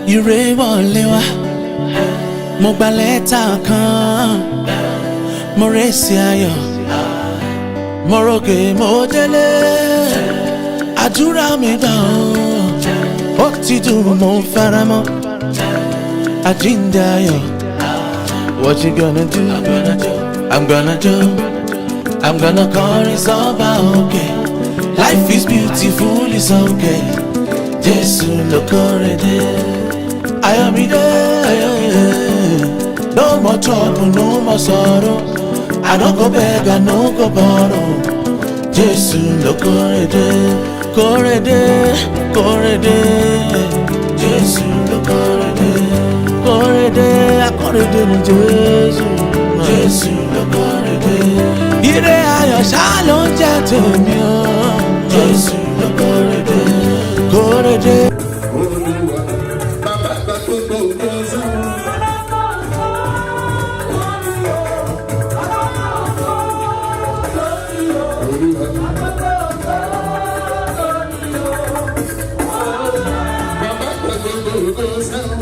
ire wọlé wá mo gba lẹ́tà kan mo rèsì ayọ̀ mo ròkè mo délé àdúrà mi gbà ó ti dùn mo faramọ́ àjíǹde ayọ̀. What you gonna do? I'm gonna do. I'm gonna call it's all okay. Life is beautiful, it's okay. Jesu lo korede. I am there. No more trouble, no more sorrow. I don't go beg, I no go borrow. Jesu lo korede, korede, korede. Jesu lo korede, korede, korede ni Jesu. Jesu lo korede. Ire ayọ̀ ṣá ló ń jẹ́ tèmi o. Jesu lo korede, korede. Olúwa bàbá àgbà gbogbo ògbó sùn. Olúwa bàbá àgbà gbogbo ògbó sùn.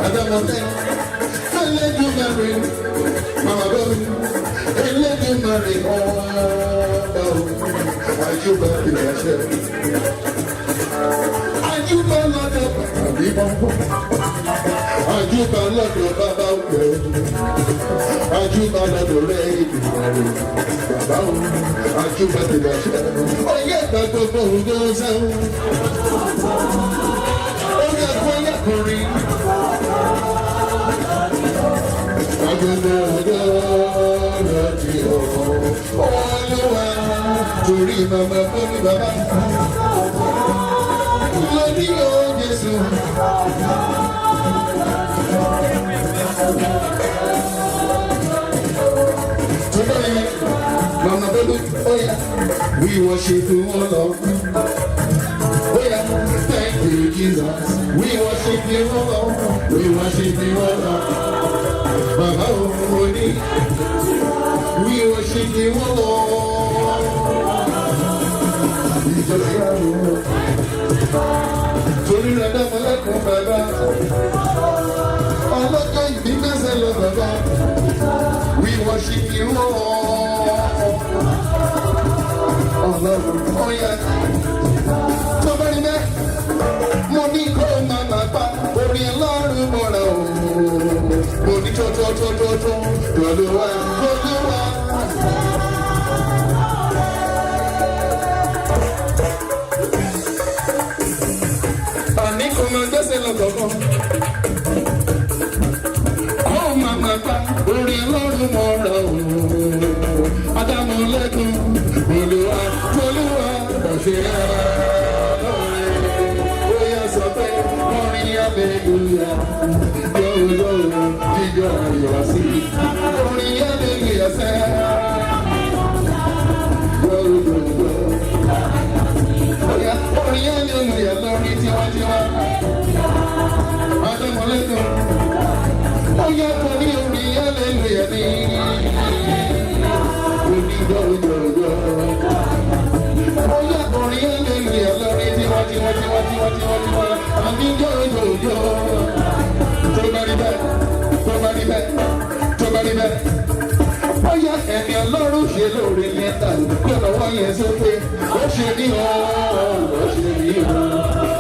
Adamolekun, Mama Baby, Adamolekun, torí mama fún bàbá lórí o Jésù. Today, Mama Baby, oh yeah, we worship you, oh Lord. Oh yeah, thank you Jesus. We worship you, oh Lord. We worship you, oh Lord. Baba Oni, we worship you, oh Lord. Torí Adamolekun bàbá, ọlọ́jọ́ ìbí mẹ́sẹ̀ lọ bàbá, we worship you Ọlọ́run ọ̀yà. Tọ́ba ní bẹ́ẹ̀, mo ní kó máa máa pa orin Ọlọ́run mọ́ra o. Mo ní tó Olúwa. Lọ́kọ̀ọ̀kan kó máa pa orin Ọlọ́run mọ́ra o. Adamolekun Olúwa ọ̀ṣẹ́ ó yẹ sọ pé orin aleluya yóò jíjọ ayọ̀ sí orin aleluya sẹ́ orin aleluya lórí tiwantiwa. Adamolekun, ó yẹ kó ní orin hallelujah ní onídọ̀ọ́dọ̀ọ́dọ̀. Ó yẹ kó ní hallelujah lórí tiwa. Àmì dọ̀ọ́dọ̀ọ́dọ̀. Tó bá rí bẹ́ẹ̀. Ó yẹ ẹ̀mí Ọlọ́run ṣe lóore mẹ́ta kó lọ́wọ́ yẹn sókè. Ó ṣe ní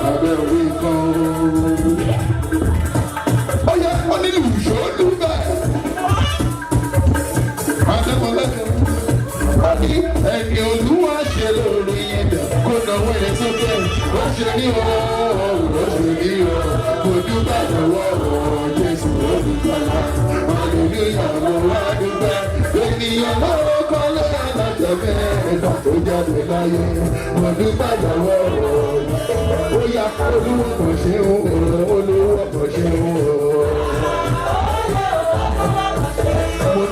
abẹ́ òwe kan. Oya, only you should do that. ṣe ní ọ̀rọ̀ ṣe ní ọ̀rọ̀ mo dúpẹ́ lọ́wọ́ Jésù olùgbàlà hallelujah mo wá dúpẹ́ ènìyàn lọ́wọ́ kọ́lé alájọbẹ́ ẹ̀dá tó jáde láyé mo dúpẹ́ lọ́wọ́ ó yá olúwo kò ṣe ń olúwo kò ṣe ń mo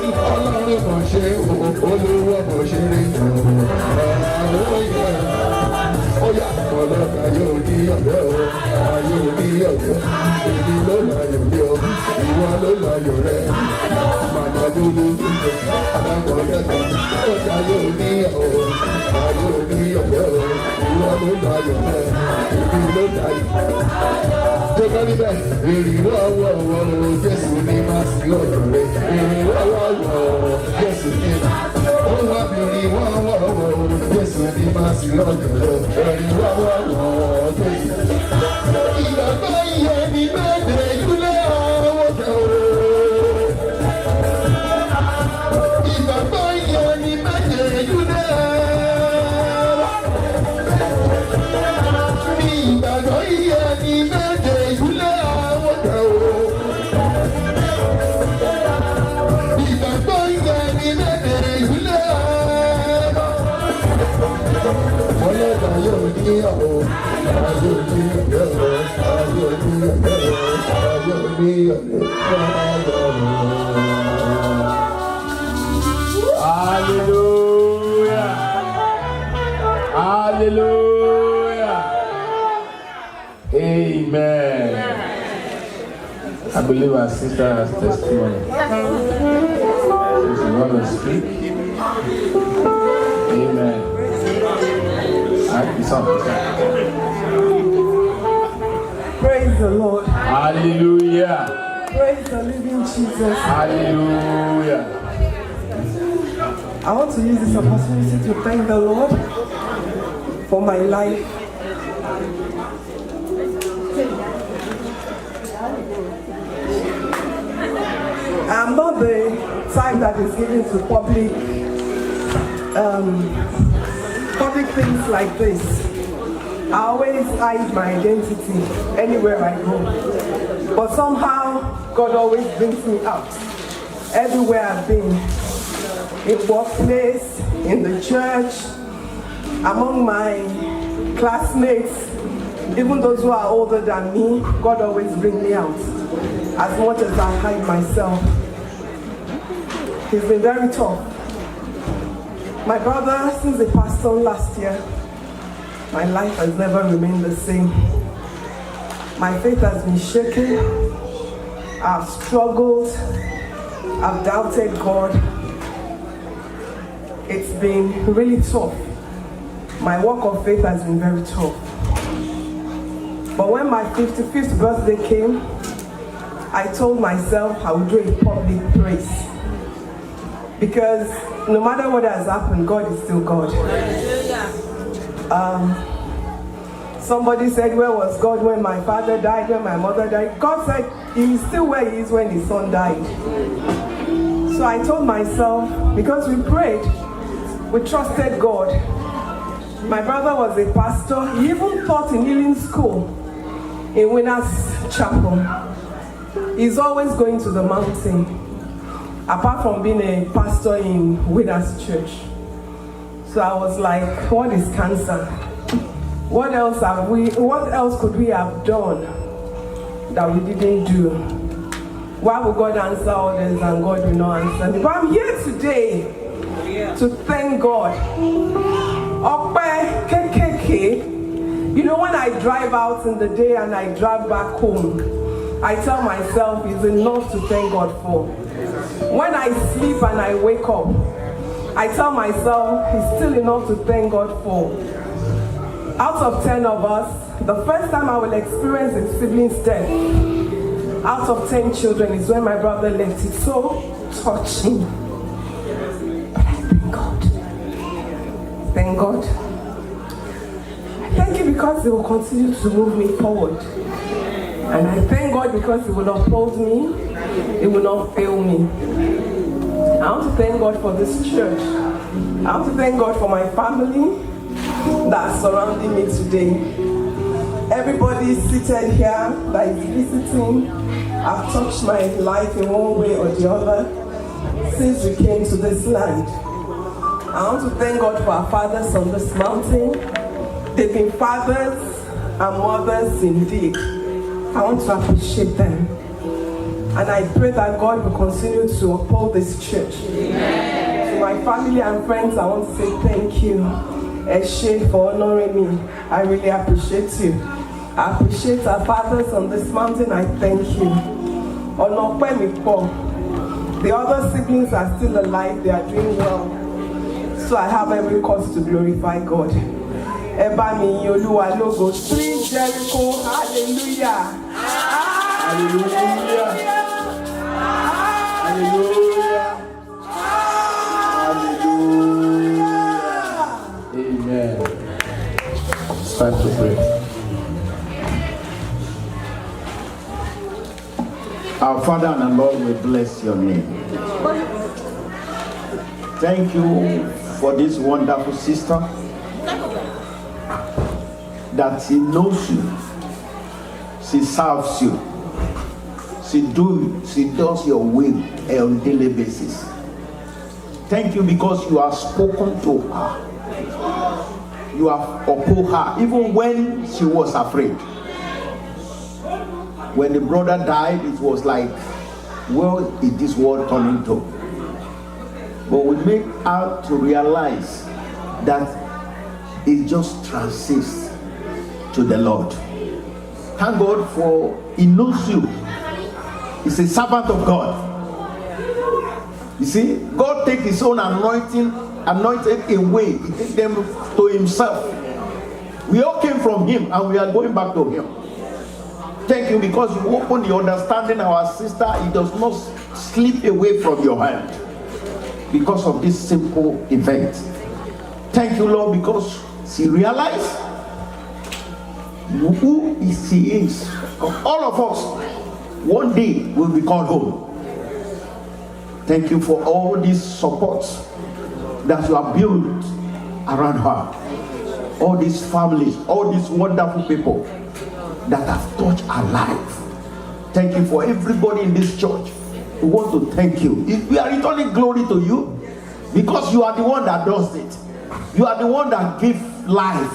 ní ọlọ́run kò ṣe olúwo kò ṣe rí ó yá ọlọ́ta yóò ní ọ̀rẹ́ o ayé ní ọ̀rẹ́ èmi ló láyọ̀ ní ọ ìwọ ló láyọ̀ rẹ màmá dúdú adágún ọ̀dẹ́ta ọjà yóò ní ọ̀rẹ́ ayé ní ọ̀rẹ́ o ìwọ ló láyọ̀ rẹ èmi ló láyọ̀. Jọba níbẹ̀, èrè wọ́wọ́ Jésù ní máa sí ọ̀dọ̀ rẹ̀. Èrè wọ́wọ́ Jésù ní ó wá bìrì wọ́wọ́ Jésù ní máa sí ọ̀dọ̀ rẹ̀. Èrè wọ́wọ́ Jésù. Ìgbàgbọ́ iye ní bẹ́ẹ̀ ìdúlé ọwọ́ tẹ̀ o. Ìgbàgbọ́ iye ní bẹ́ẹ̀ ìdúlé ìgbàgbọ́ iye ní bẹ́ẹ̀ ìdúlé ọwọ́ tẹ̀ o. Ìgbàgbọ́ iye ní bẹ́ẹ̀ ìdúlé ọlọ́dà yóò ní ọ̀rọ̀ ayé ní ọ̀rẹ́ ayé ní ọ̀rẹ́ ayé ní ọ̀rẹ́. Hallelujah. Hallelujah. Amen. I believe our sister has testimony. She's going to speak. Amen. Praise the Lord. Hallelujah. Praise the living Jesus. Hallelujah. I want to use this opportunity to thank the Lord for my life. I'm not the type that is given to public things like this. I always hide my identity anywhere I go. But somehow, God always brings me out. Everywhere I've been. In workplace, in the church, among my classmates, even those who are older than me, God always brings me out. As much as I hide myself. He's been very tough. My brother, since he passed on last year, my life has never remained the same. My faith has been shaken. I've struggled. I've doubted God. It's been really tough. My walk of faith has been very tough. But when my 55th birthday came, I told myself I would do a public praise. Because no matter what has happened, God is still God. Somebody said, where was God when my father died, when my mother died? God said, He's still where He is when His son died. So I told myself, because we prayed, we trusted God. My brother was a pastor. He even taught in healing school in Winners Chapel. He's always going to the mountain, apart from being a pastor in Winners Church. So I was like, what is cancer? What else could we have done that we didn't do? Why would God answer all this and God will not answer me? But I'm here today to thank God. You know, when I drive out in the day and I drive back home, I tell myself it's enough to thank God for. When I sleep and I wake up, I tell myself it's still enough to thank God for. Out of 10 of us, the first time I will experience a sibling's death, out of 10 children, is when my brother left. It's so touching. But I thank God. Thank God. I thank you because He will continue to move me forward. And I thank God because He will uphold me. He will not fail me. I want to thank God for this church. I want to thank God for my family that is surrounding me today. Everybody seated here that is visiting, I've touched my life in one way or the other since we came to this land. I want to thank God for our fathers on this mountain. They've been fathers and mothers indeed. I want to appreciate them. And I pray that God will continue to uphold this church. Amen. To my family and friends, I want to say thank you. Eshe for honoring me. I really appreciate you. I appreciate our fathers on this mountain. I thank you. The other siblings are still alive. They are doing well. So I have every cause to glorify God. Ebami Yoluwa Logo 3 Jericho. Hallelujah. Hallelujah. Hallelujah. Hallelujah. Amen. It's time to pray. Our Father and our Lord, we bless your name. Thank you for this wonderful sister that she knows you, she serves you, she does your will on a daily basis. Thank you because you have spoken to her, you have upheld her even when she was afraid. When the brother died, it was like, what is this world turning into? But we make out to realize that it just transits to the Lord. Thank God for he knows you. He's a servant of God. You see, God takes his own anointed away. He takes them to himself. We all came from him and we are going back to him. Thank you because you open the understanding of our sister. It does not slip away from your hand because of this simple event. Thank you, Lord, because she realized who she is. All of us one day will be called home. Thank you for all these supports that you have built around her. All these families, all these wonderful people that have touched our life. Thank you for everybody in this church. We want to thank you. We are returning glory to you because you are the one that does it. You are the one that gives life.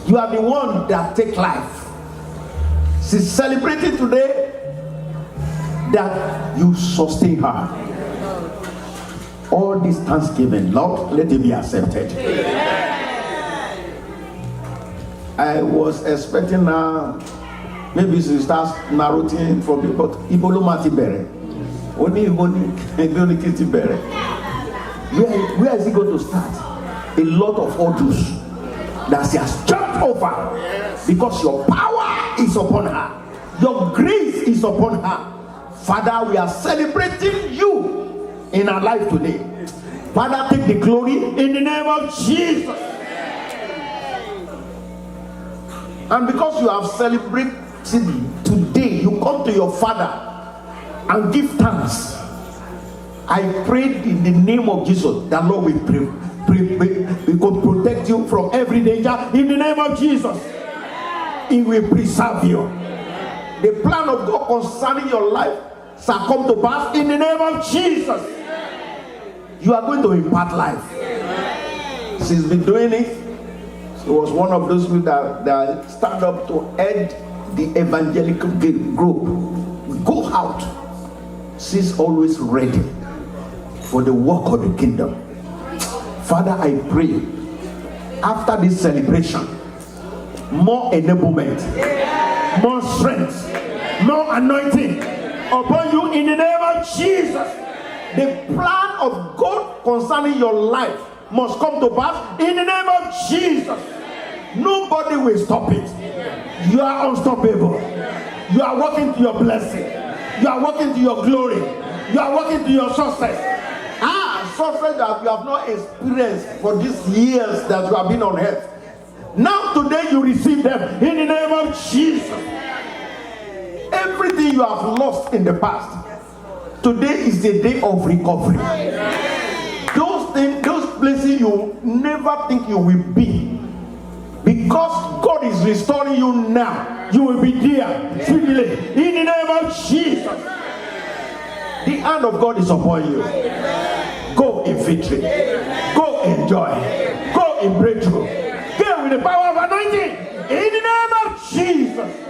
You are the one that takes life. She's celebrating today that you sustain her. All this thanksgiving, Lord, let it be accepted. I was expecting maybe she starts narrating from the but Ibolo Mati Bere. Where is he going to start? A lot of orders that she has jumped over because your power is upon her, your grace is upon her. Father, we are celebrating you in our life today. Father, take the glory in the name of Jesus. And because you have celebrated today, you come to your Father and give thanks. I pray in the name of Jesus that Lord will could protect you from every danger in the name of Jesus. He will preserve you. The plan of God concerning your life shall come to pass in the name of Jesus. You are going to impart life. She's been doing it. She was one of those people that stand up to head the evangelical group. Go out. She's always ready for the work of the kingdom. Father, I pray after this celebration, more enablement, more strength, more anointing upon you in the name of Jesus. The plan of God concerning your life must come to pass in the name of Jesus. Nobody will stop it. You are unstoppable. You are walking to your blessing. You are walking to your glory. You are walking to your success. Success that you have not experienced for these years that you have been on earth. Now today you receive them in the name of Jesus. Everything you have lost in the past, today is the day of recovery. Those things, those places you never think you will be, because God God is restoring you now. You will be there speedily in the name of Jesus. The hand of God is upon you. Go in victory. Go in joy. Go in breakthrough. Go with the power of anointing in the name of Jesus.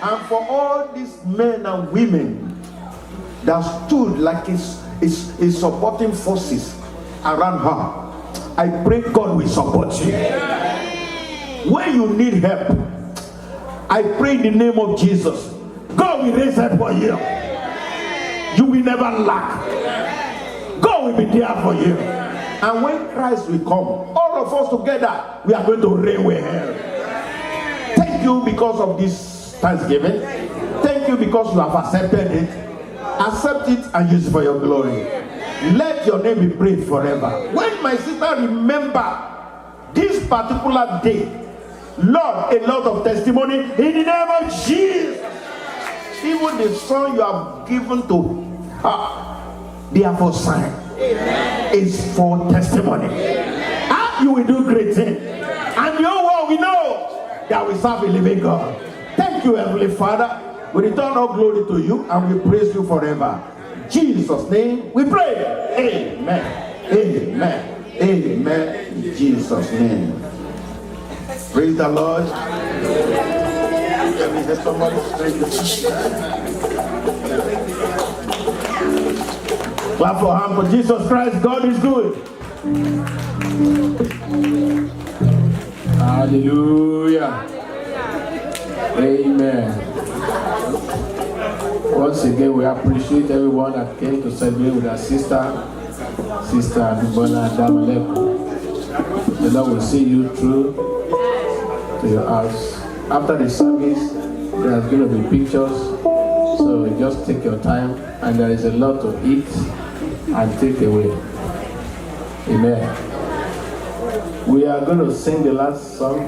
And for all these men and women that stood like his supporting forces around her, I pray God will support you. When you need help, I pray in the name of Jesus, God will raise help for you. You will never lack. God will be there for you. And when Christ will come, all of us together, we are going to reign with him. Thank you because of this Thanksgiving. Thank you because you have accepted it. Accept it and use it for your glory. Let your name be praised forever. When my sister remember this particular day, Lord, a lot of testimony in the name of Jesus. Even the son you have given to her, they are for sign. It's for testimony. You will do great things. And your word we know that we serve a living God. Thank you, Heavenly Father. We return all glory to you and we praise you forever. In Jesus' name we pray. Amen. Amen. Amen. In Jesus' name. Praise the Lord. Clap for hand for Jesus Christ. God is good. Hallelujah. Amen. Once again, we appreciate everyone that came to celebrate with our sister Abimbola Adamolekun. The Lord will see you through to your house. After the service, there's going to be pictures, so just take your time, and there is a lot to eat and take away. Amen. We are going to sing the last song.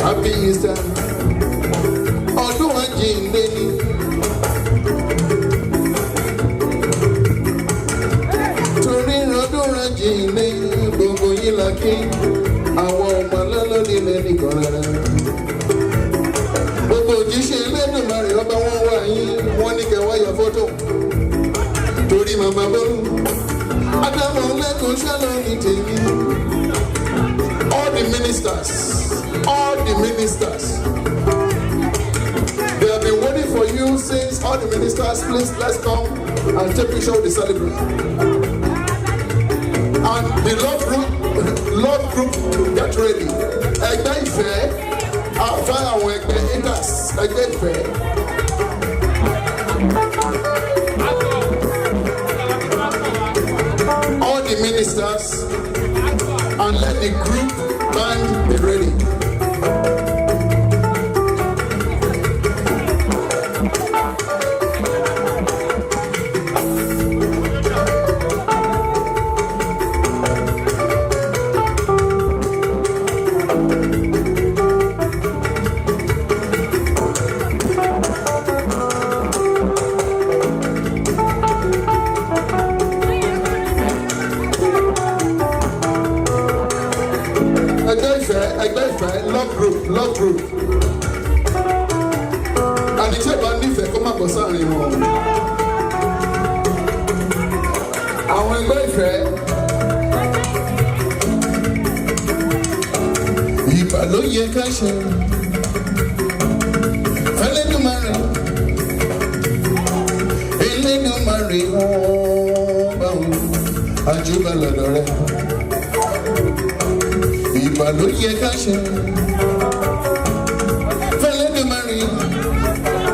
Happy Easter. Ọdún àjíǹde ni. Torí ọdún àjíǹde gbogbo yín la kí. Àwọn ọmọ lọ́lọ́dún lẹ́nì kan rárá. Gbogbo òjíṣẹ́ Elédùmarè ọba wọn wà yín, wọ́n ní kẹ́ wá ya fọ́tò. Torí màmá Bọ́lú. Adamolekun ṣálọ́ ní tèmi. All the ministers. They have been waiting for you since. All the ministers, please let's come and take picture with the celebrant. And the Lord group, get ready. Ẹgbẹ́ ìfẹ́, àfẹ́ àwọn ẹgbẹ́ haters, ẹgbẹ́ ìfẹ́. All the ministers, and let the group band be ready. Love group. And it's about nífẹ̀ẹ́ kó má bọ̀ sáàrin wọn. Àwọn ẹgbẹ́ ìfẹ́. Ìbà ló yẹ ká ṣe. Elédùmarè. Elédùmarè ọba òun. Àjùbà lọ́dọ̀ rẹ̀. Ìbà ló yẹ ká ṣe.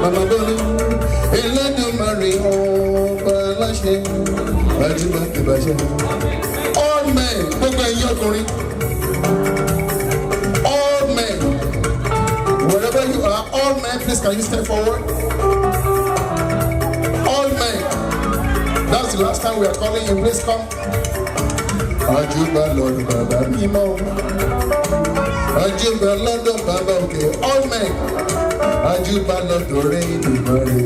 Mama Bọ́lú, Elédùmarè ọba aláṣẹ, àjùbà ìbàjẹ́. All men, gbogbo ẹ̀yin ọkùnrin. All men, wherever you are, all men, please can you step forward? All men, that's the last time we are calling you, please come. Àjùbà lọ́dọ̀ bàbá mímọ́. Àjùbà lọ́dọ̀ bàbá òkè. All men. Àjùbà lọ́dọ̀ rẹ̀ Èdùmàrè.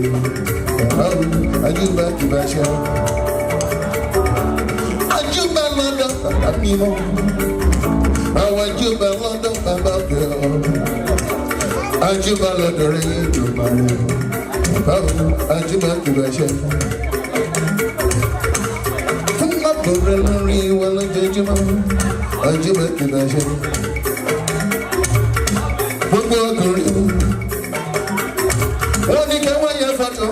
Àjùbà ìbàjẹ́. júbà lọ́dọ̀ bàbá mímọ́. Àwa júbà lọ́dọ̀ bàbá girl. Àjúbà lọ́dọ̀ rẹ̀ ìjọba rẹ̀. Báwo àjúbà kìlọ̀ ẹ̀ṣẹ̀? Fún ọ̀pọ̀rẹ́ lórí wa lójoojúmọ́. Àjúbà kìlọ̀ ẹ̀ṣẹ̀. Gbogbo ọkùnrin wọ́n ní kẹ́ wọ́n yẹ fọ́tò.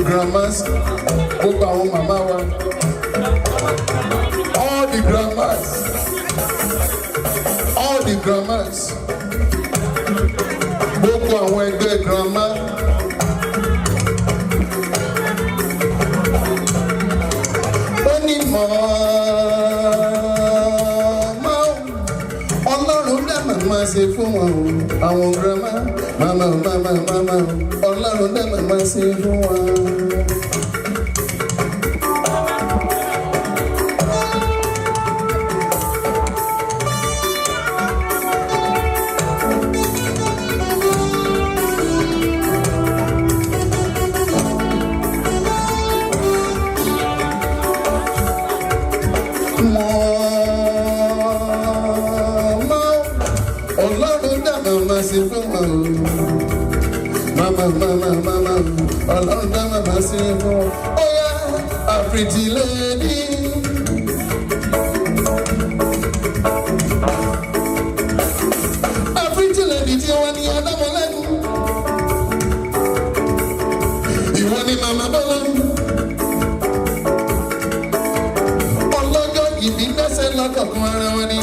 Grandmas, gbogbo àwọn màmá wa, all the grandmas, gbogbo àwọn ẹgbẹ́ grandma. Ó ní màmá Ọlọ́run dá màmá ṣe fún wọn o, àwọn grandma, màmá Ọlọ́run dá màmá ṣe fún wọn. Ọlọ́run dá màmá sí fún wa o. Mama, Ọlọ́run dá màmá sí fún wa. Oh yeah, a pretty lady. A pretty lady tí wọ́n ní Adamolekun. Ìwọ ni màmá Bọ́lá. Ọlọ́jọ́ ìbí dẹ́sẹ̀ lọ́kọ̀ọ̀kan ara wọn ni.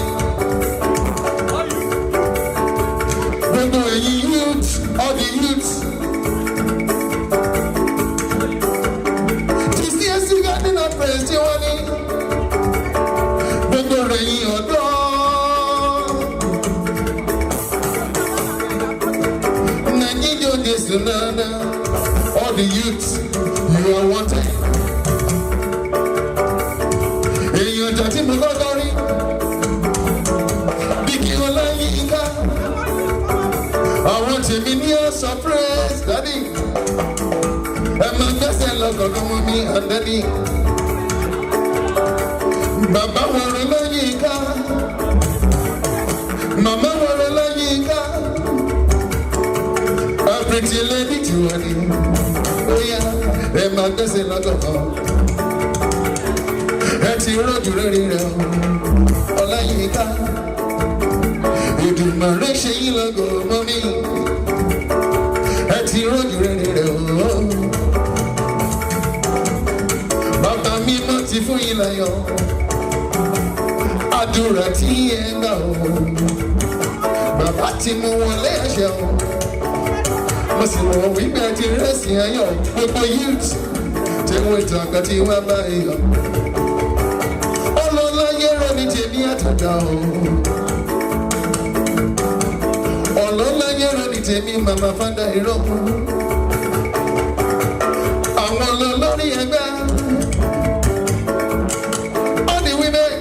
All the youths. This year's garden of praise, you want it? Gbogbo rẹ̀yìn ọ̀dọ́. Nàìjíríà Jésù náà. All the youths, you are wanted. Èèyàn ọjà tí mo lọ́dọ̀ rí. Bí kí wọ́n láyé ká. Àwọn tèmi ní ọ̀sán praise daddy. Ẹ máa gbẹ́sẹ̀ lọ́gọ̀dọ̀ mọ́ mi àdẹ́ni. Bàbá wọn rẹ lẹ́yìn ká. Màmá wọn rẹ lẹ́yìn ká. A pretty lady tí wọ́n ní. Ó yá ẹ máa gbẹ́sẹ̀ lọ́gọ̀dọ̀. Ẹ ti rọ́jù rẹ́rìn rẹ̀ ọláyìn ká. Ìdùnnú ṣe yín lọ́gọ̀ mọ́ mi. Ẹ ti rọ́jù rẹ̀ o. Bàbá mi mọ́ ti fún yín láyọ̀. Àdúrà tí ẹ gbà o. Bàbá ti mú wọn lẹ́ẹ̀ṣẹ̀ o. Mo sì mọ̀ wípé ẹ ti rẹ́sì ayọ̀. Gbogbo youth tí wọ́n ìtàgbà tí wọ́n bá yọ. Ọlọ́lá yẹ́rọ ní tèmi àtàdá o. Ọlọ́lá yẹ́rọ ní tèmi màmá fádà ìrọ́kù. Àwọn olórí ẹgbẹ́. All the women.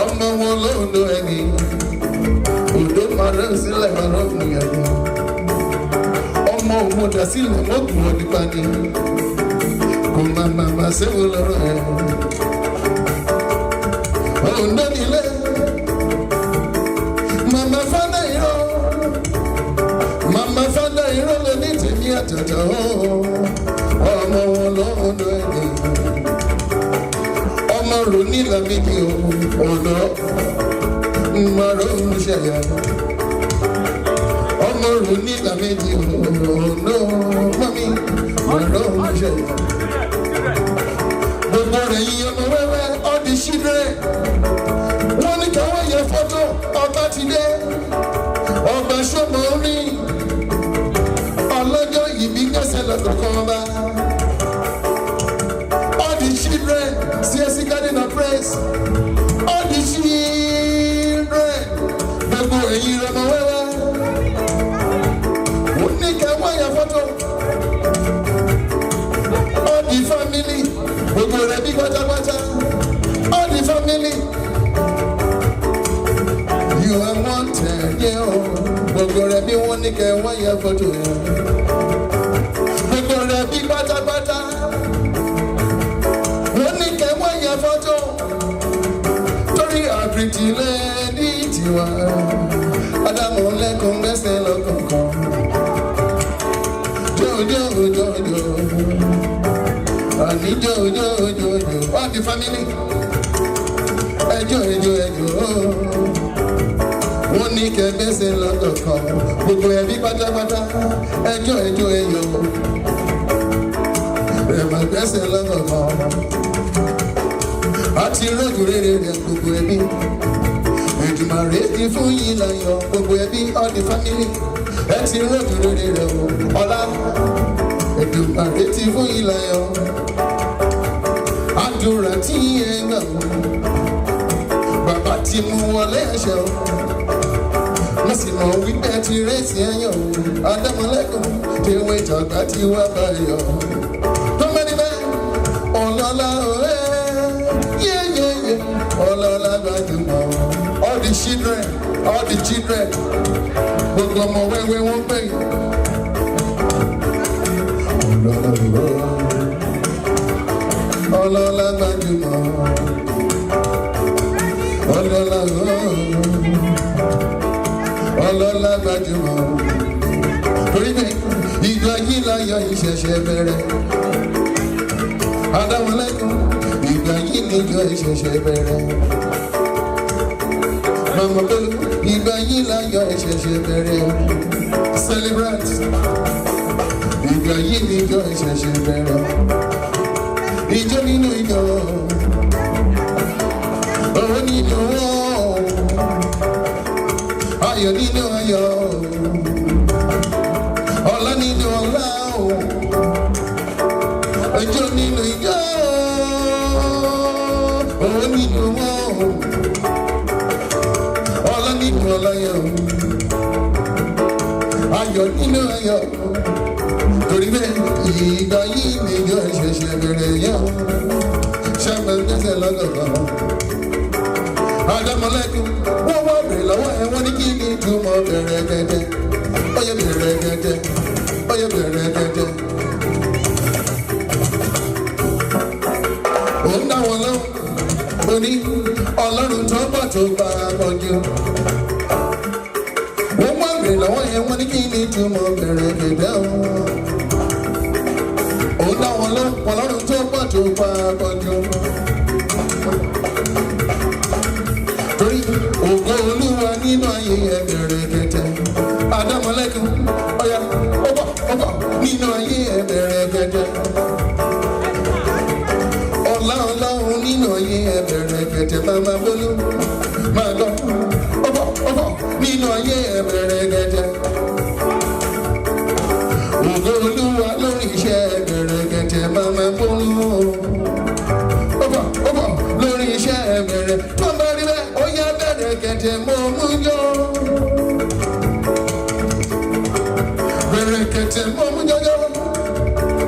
Ọmọ wọn lóòdó ẹni. Òdó màrá sílẹ̀ màrá òun yàrá. Ọmọ òun dà sílẹ̀ mọ́kù wọn nípa ni. Kò màmá sẹ́wọ̀n lọ́rọ̀ ẹ̀. Òǹdó nílé. Mama fada iro, lè ní tèmi àtàtà ọmọ wọn lọ́dọ̀ ẹni. Ọmọ rò ní làmìdí ọ̀dọ́, mọ̀rọ̀ ń ṣẹ̀yà. Ọmọ rò ní làmìdí ọ̀dọ́, mọ́mí mọ̀rọ̀ ń ṣẹ̀yà. Gbogbo rẹ̀ yí ọmọ wẹ́wẹ́ all the children. Wọ́n ní káwọ́ yẹ fọ́tò ọba ti dé. Ọba ṣọ́mọ rí. Ọlọ́jọ́ ìbí gbẹ́sẹ̀ lọ́kọ̀ọ̀kan ọba. gbogbo èyí rẹ̀ mọ̀ wẹ́wẹ́. Ó ní kẹwàá yẹ fọ́tò. All the family, gbogbo rẹ̀ bí pátápátá. All the family. You are wanted, yeah. Gbogbo rẹ̀ bí wọ́n ní kẹwàá yẹ fọ́tò yẹn. Gbogbo rẹ̀ bí pátápátá. Wọ́n ní kẹwàá yẹ fọ́tò. Torí àbìtì lẹ́ẹ̀dí tiwa. Adamolekun gbẹ́sẹ̀ lọ́kọ̀ọ̀kan. Jojo. Ani jojo. All the family. Ẹjọ́. Wọ́n ní kẹ́ gbẹ́sẹ̀ lọ́kọ̀ọ̀kan. Gbogbo ẹbí pátápátá. Ẹjọ́. Ẹ máa gbẹ́sẹ̀ lọ́kọ̀ọ̀kan. Àti rògbò rere rẹ̀ gbogbo ẹbí. Èdùmàrè ti fún yín láyọ̀ gbogbo ẹbí all the family. Ẹ ti rògbò rere rẹ̀ o ọlá. Èdùmàrè ti fún yín láyọ̀. Àdúrà tí ẹ gbà wọ́n. Bàbá ti mú wọlé ẹ̀ṣẹ̀ o. Wọ́n sì mọ̀ wípé ti rẹ́sì ẹ̀yàn o. Adamolekun ti wé ìjọba ti wá báyọ̀. Tó mẹ́rin bẹ́ẹ̀ ọlọ́lá òwe. Ọlọ́lá gbajúmọ̀. All the children. Gbogbo ọmọ wẹ́wẹ́ wọ́n pè é. Ọlọ́lá gbajúmọ̀. Ọlọ́lá gbajúmọ̀. Torí pé ìgbà yìí láyọ̀ ìṣẹ̀ṣẹ̀ bẹ̀rẹ̀. Adamolekun. Ìgbà yìí níjọ́ ìṣẹ̀ṣẹ̀ bẹ̀rẹ̀. Mama Bolu, ìgbà yìí láyọ̀ ìṣẹ̀ṣẹ̀ bẹ̀rẹ̀. Celebrate. Ìgbà yìí níjọ́ ìṣẹ̀ṣẹ̀ bẹ̀rẹ̀. Ìjọ nínú ìjọ. Owó nínú owó. Ayọ̀ nínú ayọ̀. Ọlá nínú ọlá. Ìjọ nínú ìjọ. Owó nínú owó. Ọlá nínú ọláyọ̀. Ayọ̀ nínú ayọ̀. Torí bẹ́ẹ̀ ìgbà yìí níjọ ìṣẹ̀ṣẹ̀ bẹ̀rẹ̀ yẹn. Ṣẹ́gun gbẹ́sẹ̀ lọ́gọ̀gọ̀. Adamolekun wọ́n wá bèrè lọ́wọ́ ẹ̀ wọ́n ní kí ni ìtumọ̀ bẹ̀rẹ̀ gẹ́gẹ́. Ó yẹ bẹ̀rẹ̀ gẹ́gẹ́. Ó ń dá wọn lọ́wọ́. Ó ní Ọlọ́run tó bọ̀ tó bá pọ̀jù. Wọ́n wá bèrè lọ́wọ́ ẹ̀ wọ́n ní kí ni ìtumọ̀ bẹ̀rẹ̀ gẹ́gẹ́. Ó ń dá wọn lọ́wọ́. Ọlọ́run tó bọ̀ tó bá pọ̀jù. Torí ògo Olúwa nínú ayé ẹ̀ bẹ̀rẹ̀ gẹ́gẹ́. Adamolekun ọ̀yà ọ̀bọ̀ nínú ayé ẹ̀ bẹ̀rẹ̀ gẹ́gẹ́. Ọlọ́run nínú ayé ẹ̀ bẹ̀rẹ̀ gẹ́gẹ́. Mama Bolu máa lọ ọ̀bọ̀ nínú ayé ẹ̀ bẹ̀rẹ̀ gẹ́gẹ́. Ògo Olúwa lórí iṣẹ́ ẹ̀ bẹ̀rẹ̀ gẹ́gẹ́. Mama Bolu ọ̀bọ̀ lórí iṣẹ́ ẹ̀ bẹ̀rẹ̀. Tó bá rí bẹ́ẹ̀ ó yá bẹ̀rẹ̀ gẹ́gẹ́ mo mú yọ. Bẹ̀rẹ̀ gẹ́gẹ́ mo mú jọjọ.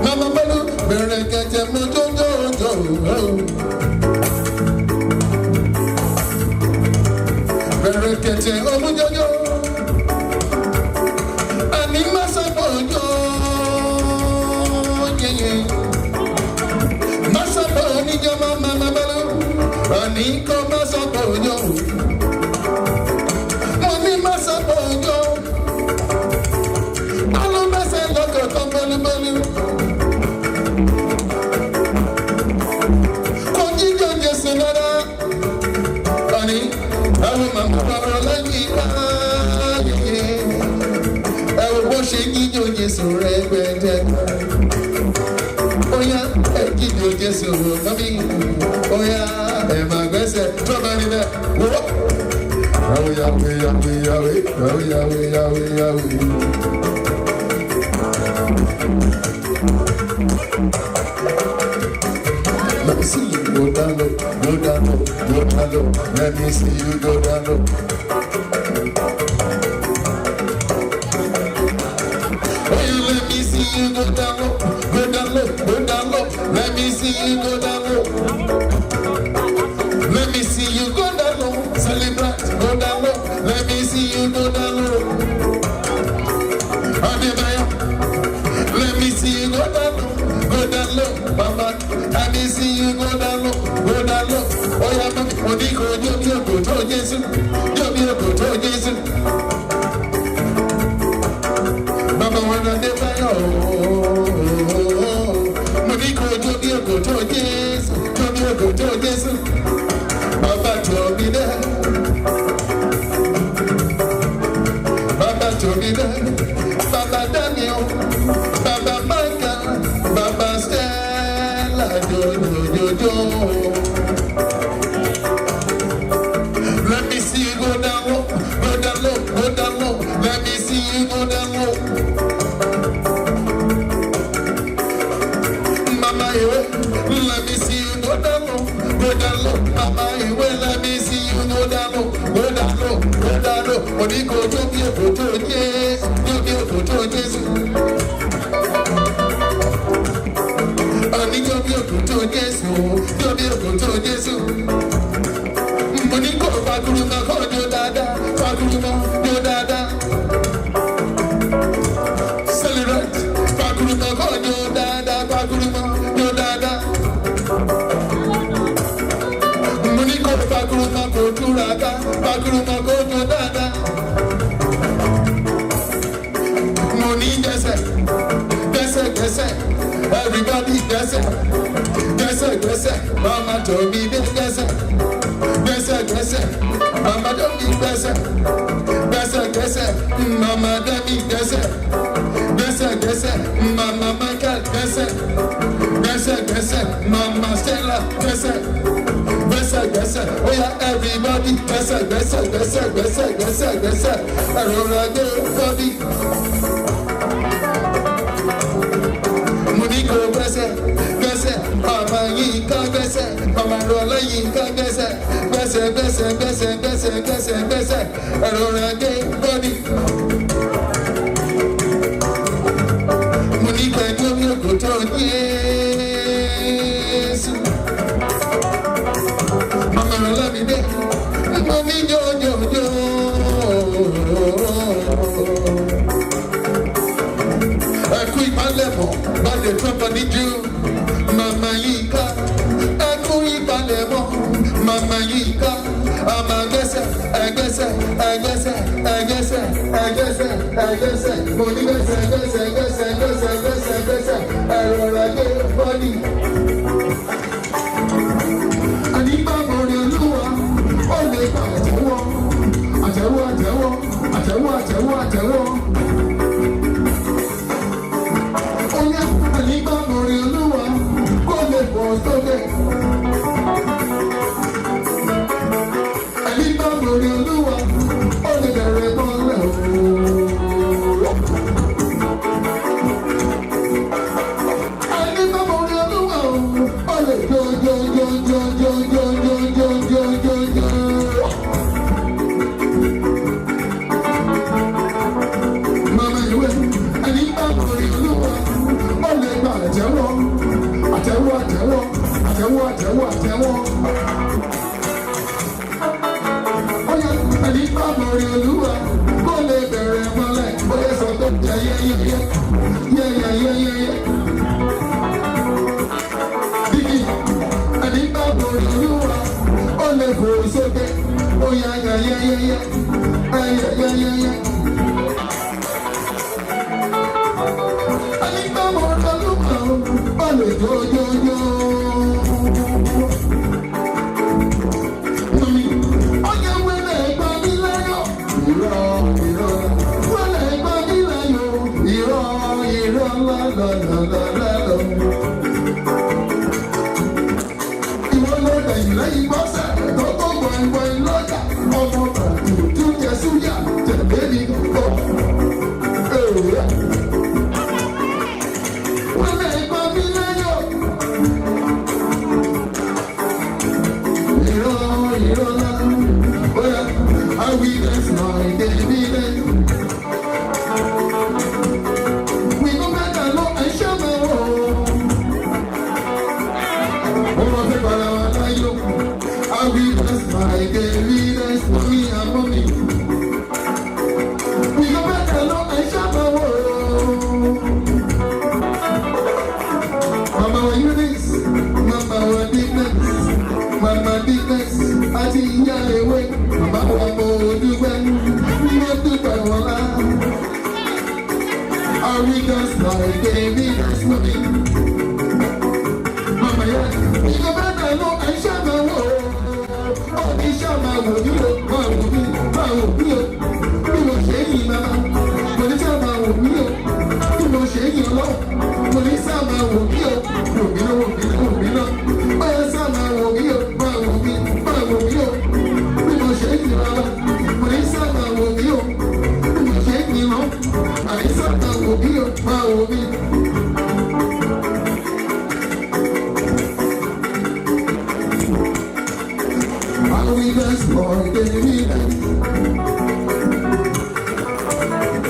Mama Bolu bẹ̀rẹ̀ gẹ́gẹ́ mo jọjọ. Bẹ̀rẹ̀ gẹ́gẹ́ mo mú jọjọ. Àní má sábọ̀ jọ. Má sábọ̀ oníjọ́ Mama Bolu. Àní kọ́ má sábọ̀ jọ. Mo ní má sábọ̀ jọ. Alọ́bẹ̀sẹ̀ lọ́kọ̀ọ̀kan bọ́lúbọ́lú. Kò jíjọ Jésù lára. Àní àwọn màmá bàbá lẹ́yìn báyìí. Ẹ wo bó ṣe jíjọ Jésù rẹ̀ gbẹ̀dẹ̀. Ó yá ẹ jíjọ Jésù mọ́mí. Ó yá ẹ máa gbẹ́sẹ̀ tó bá rí bẹ́ẹ̀. Wọ́. Yahweh. Let me see you go down low. Let me see you go down low. you go down low, go down low, go down low. Let me see you go down low. Let me see you go down low. Celebrate, go down low. Let me see you go down low. Let me see you go down low, go down low, Mama. Let me see you go down low, go down low. Oh yeah, mama, Odiko, you be a good to Jason, you be a good to Jason. Mama, when I never know, Odiko, you be a good to Jason, you be a good to Jason. Baba told me that, Baba told me that, Baba Daniel. Baba Manga, Baba Stella, do. Let me see you go down low, go down low, go down low. Let me see you go down low. Mama, let me see you go down low, go down low. Mama, let me see you go down low, go down low, go down low. When you go to be a photo, yes, you be a photo, yes. You'll be able to guess who, you'll be able to guess who. When you go back to the call, your dada, back to your dada. Celebrate, back to the call, your dada, back to your dada. When you go back to the call, your dada, back to your dada. Money, that's it. Everybody guess it, Mama told me guess it, Mama told me guess it, Mama told me guess it, Mama Michael guess it, Mama Stella guess it, oh yeah, everybody guess it, I roll a good body. Go gbẹ́sẹ̀, Mama Yinka gbẹ́sẹ̀, Mama Lola Yinka gbẹ́sẹ̀, ẹ̀rọra dé bọ́dì. Mo ní pẹ̀lú omi ògùn tó Jésù. Mama Lola mi dé, mo ní jòjòjò. Ẹ̀kú ìpalẹ̀mọ́. The company do, Mama Yinka, Aku Ibalemo, Mama Yinka, I'm a guesser, Money guesser, I roll a good body. I need my money, Lua, only by I tell you. Nígbà mọ̀rin olúwa kó lè pọ̀ sókè. Nígbà mọ̀rin olúwa ó lè bẹ̀rẹ̀ bọ́lẹ̀ ooo. Nígbà mọ̀rin olúwa ó lè jó. Mama ìwé nígbà mọ̀rin olúwa. Àtẹ́wọ́. Oya, ẹni bá mọ̀rin olúwa, kó lè bẹ̀rẹ̀ mọ́lẹ̀, bóyá sọ tó jẹ yẹ́yẹ́yẹ́. Bíbí, ẹni bá mọ̀rin olúwa, ó lè fò sókè, oya yẹ́yẹ́yẹ́. Ẹni bá mọ̀rin olúwa, ó lè jó. Ìwọ ló dẹ̀yìn lẹ́yìn bọ́sẹ̀ tó tó gbọ̀ngbọ̀n lọ́jà ọmọ pàtó tó jẹ súyà tẹ̀lé ní bọ̀. Wọ́n lè gbọ́ mi lẹ́yọ̀. Ìrọ̀ náà, bóyá àwí ẹ̀sìn náà ìdè mi lẹ́yìn. We go back and look. And we dance like David dance for me. Mama, yeah. You go back and know I shall my world. Oh, I shall my world. You know, my world, my world. You know, shady, mama. When it's my world, you know, shady, love. When it's my world, you know. Oh, it's my world, my world, my world. You know, shady, mama. When it's my world, you know, shady, love. And it's my world, my world. We dance more than we dance.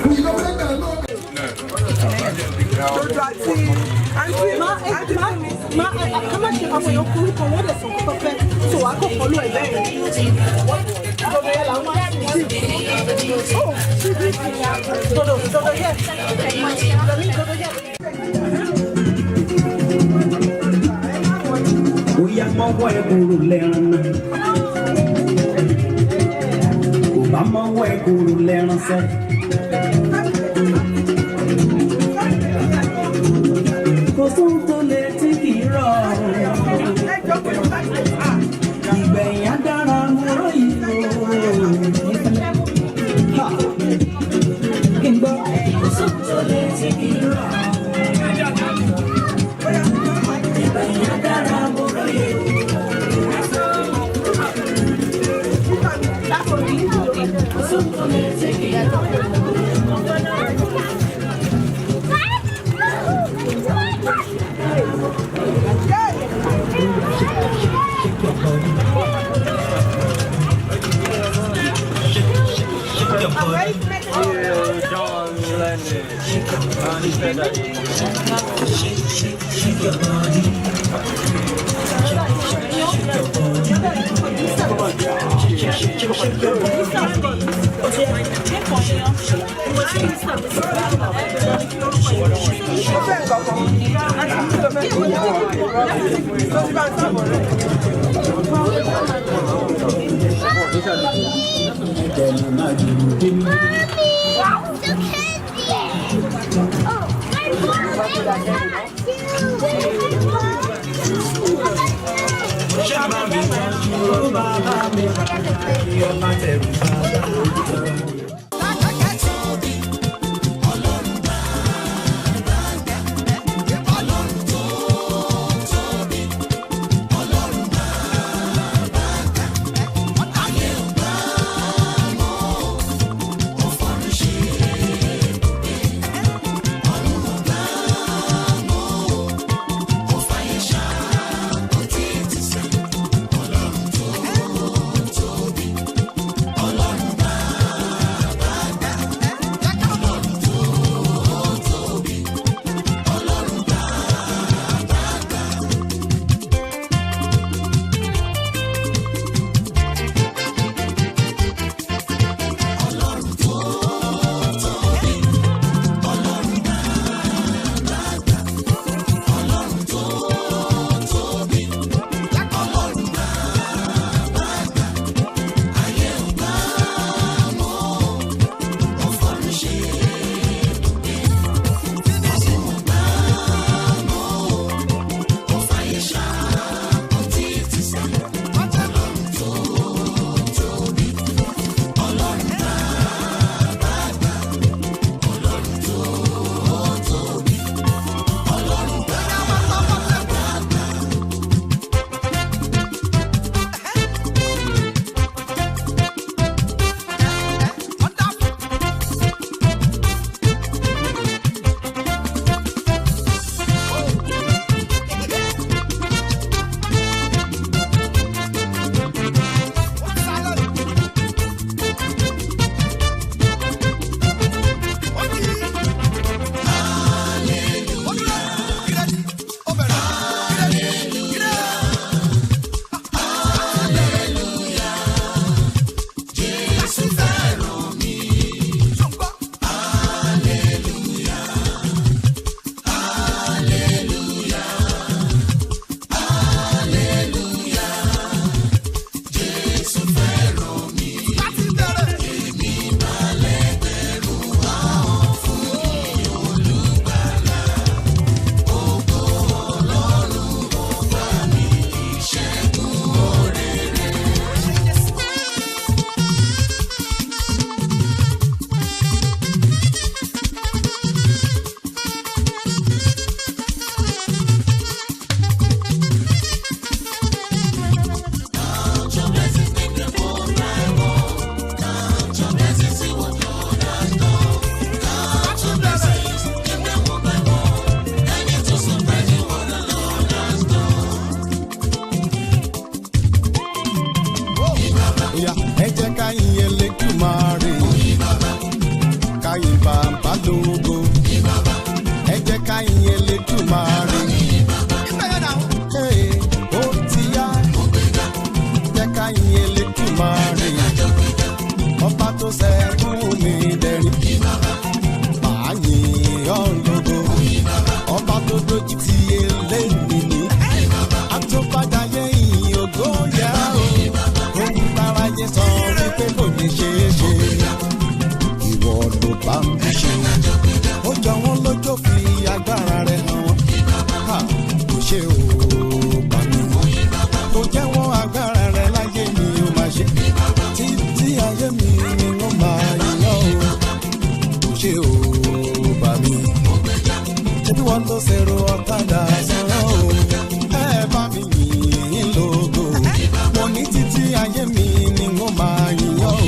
We don't let that know. Comment tu as fait un coup pour moi de son fait so I go follow it there. Oya mọ́wọ́ ẹ̀kúrú lẹ́ran kò bá mọ́wọ́ ẹ̀kúrú lẹ́ran sẹ́. Kò sóhun tó lè tí kì í rọ̀ ìgbẹ̀yìn á dára wúrọ̀ yìí o. Kí n gbọ́. Kò sóhun tó lè tí kì í rọ̀ ìgbẹ̀yìn á dára wúrọ̀ yìí o. ìwọ ló ṣèrò ọ̀kadà sọ̀rọ̀ o. Ẹ bá mi yìn lógo. Mo ní títí ayé mi ni mo máa yìn ọ́ o.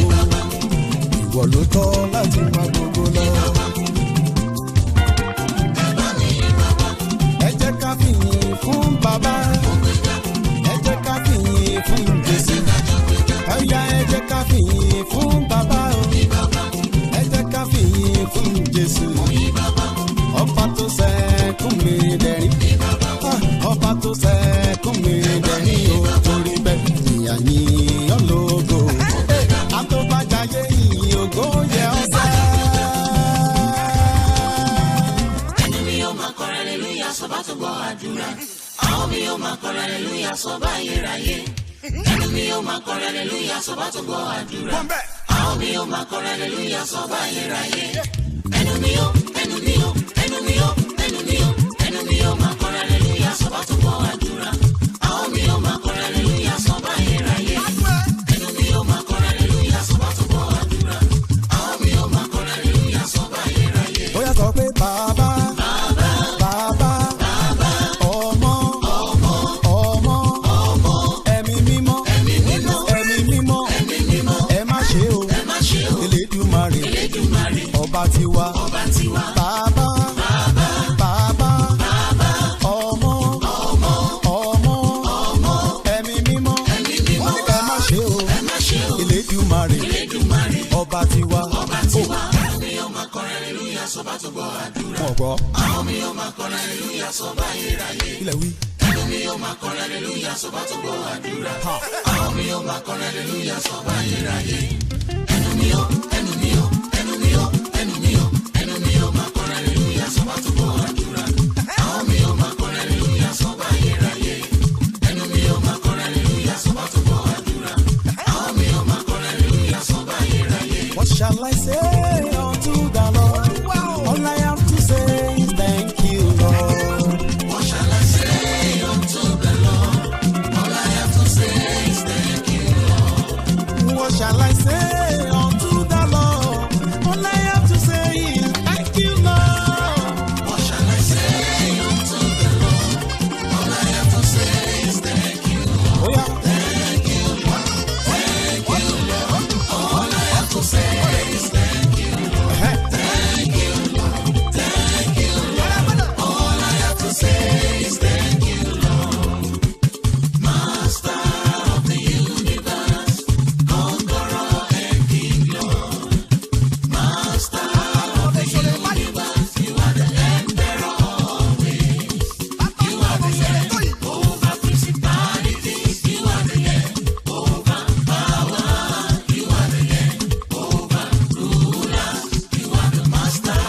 Ìwọ ló tọ́ láti máa gbogbo lọ. Ẹ jẹ́ ká fìyìn fún bàbá. Ẹ jẹ́ ká fìyìn fún Jésù. Ẹ̀yà ẹ jẹ́ ká fìyìn fún bàbá o. Ẹ jẹ́ ká fìyìn fún Jésù. Ọba tó ṣẹ́kùn mi dẹ̀rín. Ọba tó ṣẹ́kùn mi dẹ̀rín o. Torí bẹ́ẹ̀ ìyá yìn ọ́ lógo. Àtọ́bàjáyé yìn ògo yẹ ọ́ sẹ́. Ẹnu mi yóò máa kọrin hallelujah sọ́ba tó gbọ́ àdúrà. Àwọn mi yóò máa kọrin hallelujah sọ́ba ayérayé. Ẹnu mi yóò máa kọrin hallelujah sọ́ba tó gbọ́ àdúrà. Àwọn mi yóò máa kọrin hallelujah sọ́ba ayérayé. Ẹnu mi yóò, ẹnu mi yóò, ẹnu mi yóò, ẹnu mi yóò, ẹnu mi yóò máa kọrin hallelujah sọ́ba tó gbọ́ àdúrà. Àwọn mi yóò máa kọrin hallelujah sọ́ba ayérayé. Ẹnu mi yóò máa kọrin hallelujah sọ́ba tó gbọ́ àdúrà. Àwọn mi yóò máa kọrin hallelujah sọ́ba ayérayé. Ó yá sọ pé bàbá. Ọba tiwa, bàbá, ọmọ, ẹ̀mí mímọ́, ẹ má ṣe o, Elédùmarè, ọba tiwa. Àwọn mi yóò máa kọrin hallelujah sọ́ba tó gbọ́ àdúrà. Ọ̀gbọ́. Àwọn mi yóò máa kọrin hallelujah sọ́ba ayérayé. Ilẹ̀ wí. Ẹnu mi yóò máa kọrin hallelujah sọ́ba tó gbọ́ àdúrà. Àwọn mi yóò máa kọrin hallelujah sọ́ba ayérayé. Ẹnu mi yóò, ẹnu mi yóò, ẹnu mi yóò, ẹnu mi yóò, ẹnu mi yóò máa kọrin hallelujah sọ́ba tó gbọ́ àdúrà. Àwọn mi yóò máa kọrin hallelujah sọ́ba ayérayé. Ẹnu mi yóò máa kọrin hallelujah sọ́ba tó gbọ́ àdúrà. Àwọn mi yóò máa kọrin hallelujah sọ́ba ayérayé. What shall I say unto the Lord? All I have to say is thank you, Lord. What shall I say unto the Lord? All I have to say is thank you, Lord. What shall I say unto the Lord? All I have to say is thank you, Lord. What shall I say unto the Lord? All I have to say is thank you, Lord. Oh yeah. Thank you, Lord. Thank you, Lord. All I have to say is thank you, Lord. Thank you, Lord. Thank you, Lord. All I have to say is thank you, Lord. Master of the universe, conqueror and king, Lord. Master of the universe, you are the emperor always. You are the head over principalities. You are the head over power. You are the head over rulers. You are the master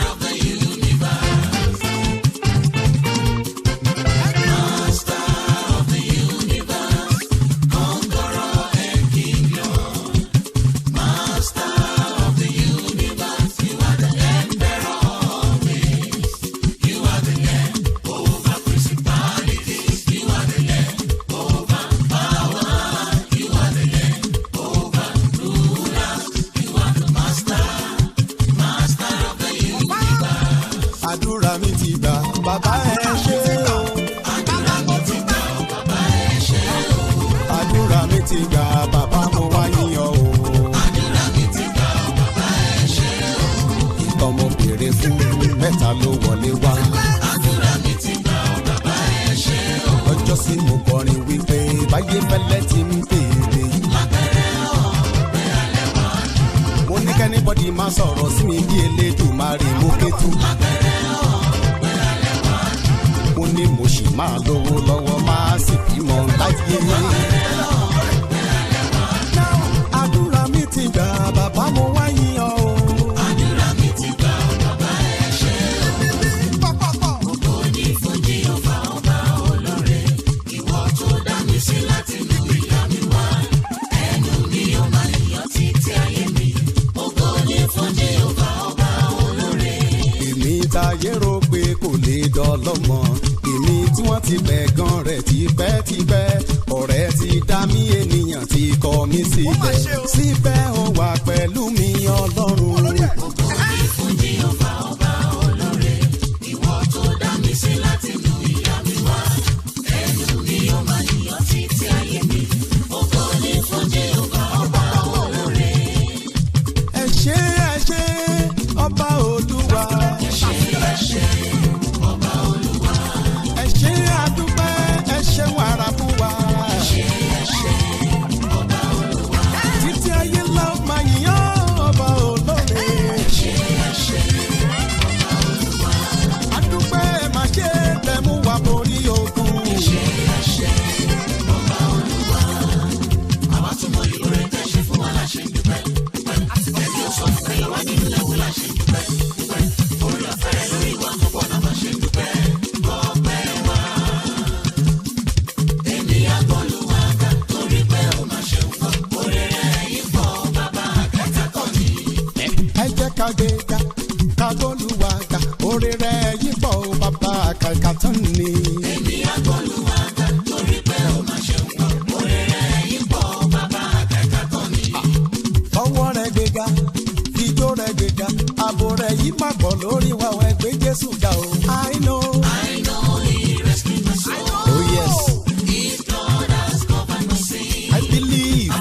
of the universe. Master of the universe, conqueror and king, Lord. Master of the universe, you are the emperor always. You are the head over principalities. You are the head over power. You are the head over rulers. You are the master of the universe. Àdúrà mi ti gbà, bàbá ẹ ṣé o. Àdúrà mi ti gbà ọ́, bàbá ẹ ṣé o. Àdúrà mi ti gbà, bàbá mo wá yìn ọ́ o. Àdúrà mi ti gbà ọ́, bàbá ẹ ṣé o. Ìtàn mo béèrè fún mẹ́ta ló wọlé wá. Àdúrà mi ti gbà ọ́, bàbá ẹ ṣé o. Lọ́jọ́ sí mo kọrin wípé báyé fẹ́lẹ́ ti ń béèrè. Lábẹ́rẹ́ ọ̀pẹ alẹ́ wá. Mo ní kẹ́nìbọ́dì máa sọ̀rọ̀ sí mi bí Elédùmarè mo ké tú. Lábẹ́rẹ́ ọ̀pẹ alẹ́ wá. Mo ní mo sì máa lówó lọ́wọ́ máa sì bímọ láyé. Àdúrà mi ti gbà, bàbá mo wá yìn ọ́ o. Àdúrà mi ti gbà ọ́, bàbá ẹ ṣé o. Ògo ni fún Jèhófà ọba olóore. Ìwọ tó dá mi sí láti inú ìyá mi wá. Ẹnu mi yóò máa yọ̀ títí ayé mi. Ògo ni fún Jèhófà ọba olóore. Èmi táyé rò pé kò lè dọ́lọ́mọ. Èmi tí wọ́n ti bẹ̀ gan rẹ̀ tipẹ́tipẹ́. Ọ̀rẹ́ ti dá mi, ènìyàn ti kọ̀ mí síbẹ̀. Síbẹ̀ ó wà pẹ̀lú mi Ọlọ́run. Ògo ni fún Jèhófà ọba olóore. kágbéga kágbóluwàgà orí rẹ̀ yípo bàbá kàkà tán ni. èmi agbóluwàgà torí pé ó máa ṣe ń gbọ́ orí rẹ̀ yípo bàbá kàkà tán ni. ọwọ́ rẹ̀ gbéga ijó rẹ̀ gbéga ààbò rẹ̀ yí má gbọ́ lórí wa ẹ̀ gbé Jésù ga o. I know he rescued my soul. Oh yes. His blood has covered my sin. I believe.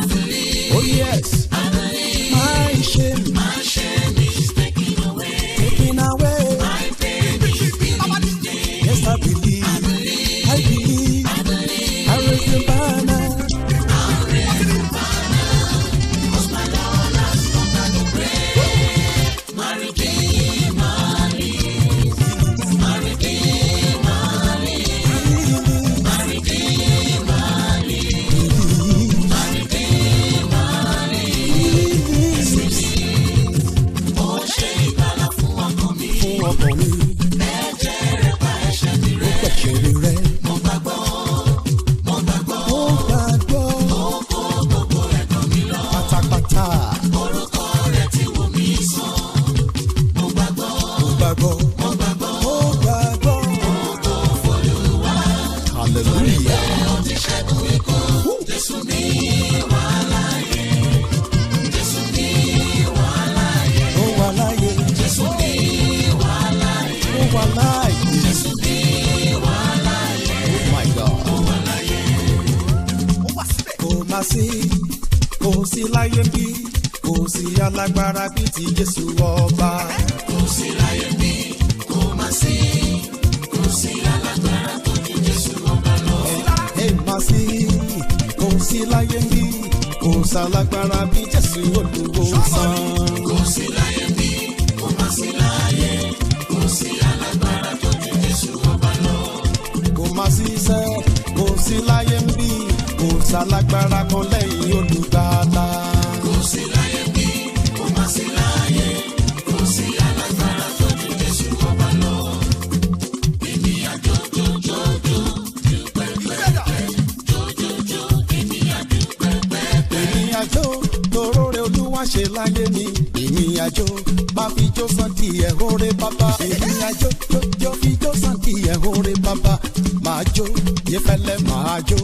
Oh yes. I believe. My shame is taken away. taken away. My pain is being Yes, I believe. I believe. I raise the banner. Cause my Lord has conquered the grave. My Redeemer lives. My Redeemer lives. My Redeemer lives. My Redeemer lives. Ó ṣe ìgbàlà fún ọkàn mi. Fún ọkàn mi. Ẹ̀jẹ̀ rẹ̀ pa ẹ̀ṣẹ̀ mi Ó rẹ́. pẹ̀ṣẹ̀ rẹ̀. Mo gbàgbọ́. Ó gbàgbọ́. Ó kó gbogbo ẹ̀gàn mi lọ. Pátápátá. Orúkọ rẹ̀ ti wò mí sàn. Mo gbàgbọ́. Ó gbàgbọ́. Mo gbàgbọ́. Ó gbàgbọ́. Ògo f'Olúwa. Hallelujah. Ó ti ṣẹ́gun ikú. Jésù mi wà láàyè. Jésù mi wà láàyè. Ó wà láyé. Jésù mi wà láàyè. Ó wà láyé. Jésù mi wà láàyè. Oh my God. Ó wà láàyè. Kò sí láyé bí, kò sí alágbára bí ti Jésù ọba. Kò sí láyé bí, kò má sí. Kò sí alágbára tó ju Jésù ọba lọ. Kò sí láyé bí, kò sí alágbára bí Jésù olùwòsàn. Kò sí láyé bí, kò má sí láyé. Kò sí alágbára tó ju Jésù ọba lọ. Kò sí láyé bí, kò sí alágbára kan lẹ́yìn olùgbàlà. Kò sí láyé bí, kò má sí láyé. Kò sí alágbára tó ju Jésù ọba lọ. Èmi àjòjòjòjò dúpẹ́ pẹ́pẹ́. Jòjòjò èmi àdúpẹ́pẹ́. Èmi àjò tòró rẹ̀ Olúwa ṣe láyé mi. Èmi àjò máa fi jó san di ẹ̀hóre bàbá. Èmi àjò jó fi jó san di ẹ̀hóre bàbá. Máa jó yẹfẹlẹ máa jó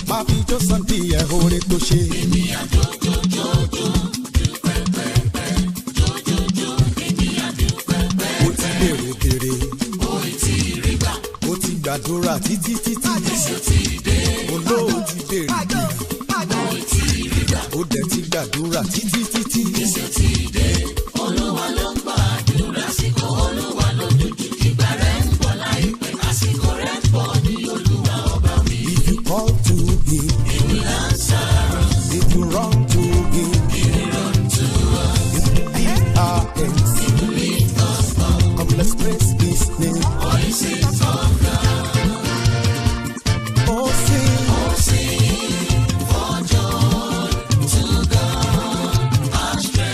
máa fi jó san di ẹ̀hóre tó ṣe. Èmi àjòjòjòjò dúpẹ́ pẹ́pẹ́. Jòjòjò èmi àdúpẹ́pẹ́. Ó ti béèrè Ó ti rí gbà. ó ti gbàdúrà títí. Jésù ti dé. Olóò ti béèrè Ó ti rí gbà. ó dẹ̀ ti gbàdúrà títí. Jésù ti dé. Olúwa ló ń gbàdúrà. Àsìkò Olúwa ló dúdú. Ìgbà rẹ̀ ń bọ̀ láìpẹ́. Àsìkò rẹ̀ ń bọ̀ ní Olúwa ọba mi. If you call to him, He will answer. if you run to him, He will run to us. if you lift our hands, He will lift us up. come let's praise his name. For He sits on God. Oh sing, Oh, sing for joy to God, our strength.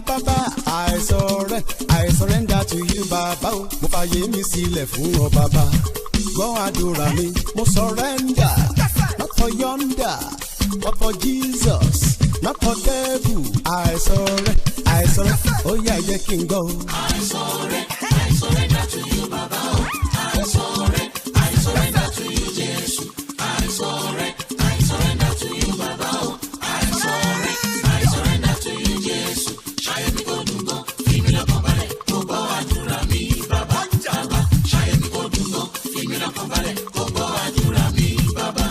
bàbá. I surrender to you bàbá o. Mo fàyè mi sílẹ̀ fún ọ bàbá. Gbọ́ àdúrà mi, mo surrender. Not for yonder, but for Jesus. Not for devil. I surrender. Oh yeah, jẹ́ kí n gbọ́. I surrender to you bàbá o. I surrender to you Jésù. I surrender to you bàbá o. I surrender to you Jésù. Ṣayé mi kò dùn gan, fi mi lọ́kàn balẹ̀, kó gbọ́ àdúrà mi bàbá. Ṣayé mi kò dùn gan, fi mi lọ́kàn balẹ̀, kó gbọ́ àdúrà mi bàbá.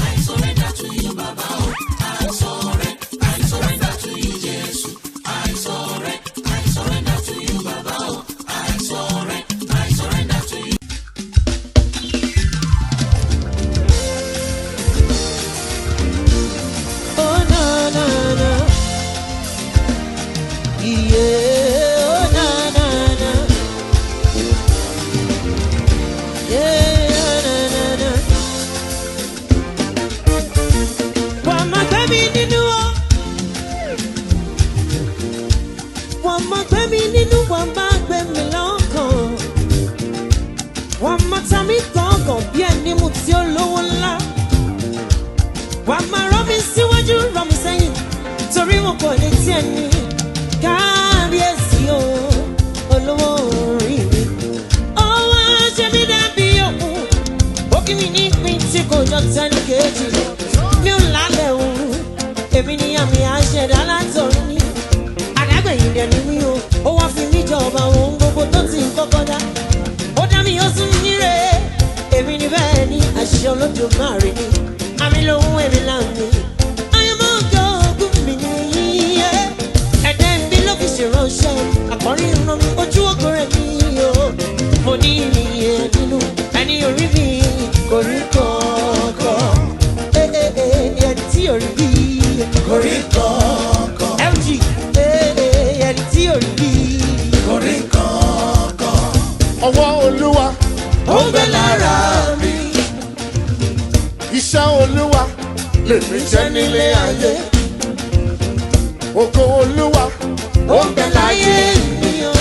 I surrender to you bàbá o. I surrender to you Jésù. I surrender to you bàbá o. I surrender to you. Oh na na na, yeah. Oh na na na, yeah na na na. Wàá máa gbé mi nínú o, wàá máa gbé mi nínú, wàá máa gbé mi lọ́kàn, wàá máa ta mí gángan bí ẹni mu tí ó lówó ńlá. Wà á máa rán mi síwájú, rán mi sẹ́yìn, torí wọn kò lè tiẹ̀ ní. Kábíyèsí o, olówó orí mi. Ọwọ́ ṣe mí dàbí òkun, ó kí mi ní ìpín tí kò jọ tẹ́lí kejì. Mi ò lálẹ́ òun, èmi ni àmì àṣẹ̀dá látọ̀run ní. Àdágbẹ̀yìn dẹ̀ ni mí o, ó wá fi mí jọba ohun gbogbo tó ti kọ́kọ́ dá. Ó dá mi ó sún mi níre, èmi ni bẹ́ẹ̀ ni àṣẹ Olódùmarè ni. Àmì lòun èmi láǹdì, ayọ̀mọ́ ọjọ́ ogún mi nìyí. Ẹ̀dẹ́ mi ló fi ṣèránṣẹ́, àkọ́rí ìran mi ojú ògo rẹ̀ mi o. Mo ní ìyẹn nínú ẹni orí mi kò rí kọ̀ọ̀kan. Ẹni tí ò rí bí kò rí kọ̀ọ̀kan. LG ẹni tí ò rí bí kò rí kọ̀ọ̀kan. Ọwọ́ Olúwa ó ń bẹ lára mi. Iṣẹ́ Olúwa lèmi jẹ́ nílé ayé. Ògo Olúwa Ó ń bẹ láyé mi o.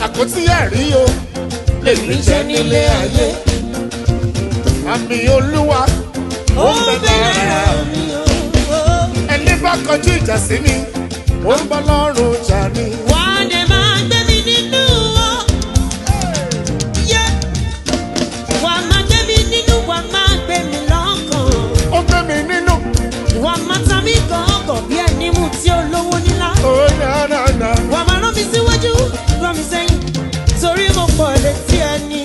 àkótí ẹ̀rí o lèmi jẹ́ nílé ayé. Àmì Olúwa Ó ń bẹ lára mi o. ẹni bá kọjú ìjà sí mi ó ń bọ́ lọ́rùn jà ni. Wà á dẹ̀ máa gbé mi nínú o. Wà á máa gbé mi nínú, wà á máa gbé mi lọ́kàn. Ó gbé mi nínú. Wà á máa ta mí gángan bí ẹni mú tí ó lówó nílá. Ó na. Wà á máa rán mi síwájú, rán mi sẹ́yìn, torí mo pọ̀ létí ẹni.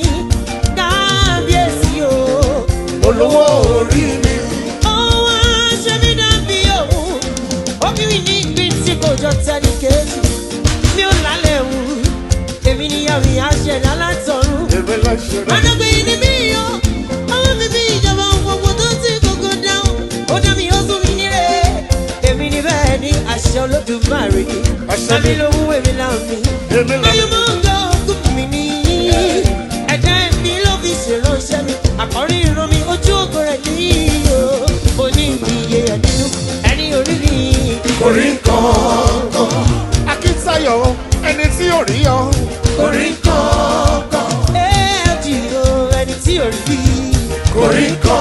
Kábíyèsí o, Olówó orí mi. ọwọ́ ṣe mí dàbí òun, ó kí mi ní ìpín tí kò jọ tẹ́lí kejì. Mi ò lálẹ́ òun, èmi ni àmì àṣẹ̀dá látọ̀run. Èmi lọ ṣe rẹ̀. Àdàgbé ni mí o, ọmọ mi bí ìjọba gbogbo tó ti gbogbo dáhùn. Ó dá mi ó sún mi nílé, èmi ni bẹ́ẹ̀ ni àṣẹ Olódùmarè ni. Àṣẹ Àmì lòun èmi láàmì, Èmi láàmì. ayọ̀mọ́ ọjọ́ ogún mi ní. Ẹ̀dá mi ló fi ṣèránṣẹ́ mi, àkọ́rí ìran mi ojú ògo rẹ̀ ní o. Mo ní ìyè ẹ̀ nínú ẹni orí mi. Orí kankan. Akíntayọ̀ ẹni tí ò rí ọ. Orí kankan. LG o, ẹni tí ò rí bí. Orí kankan.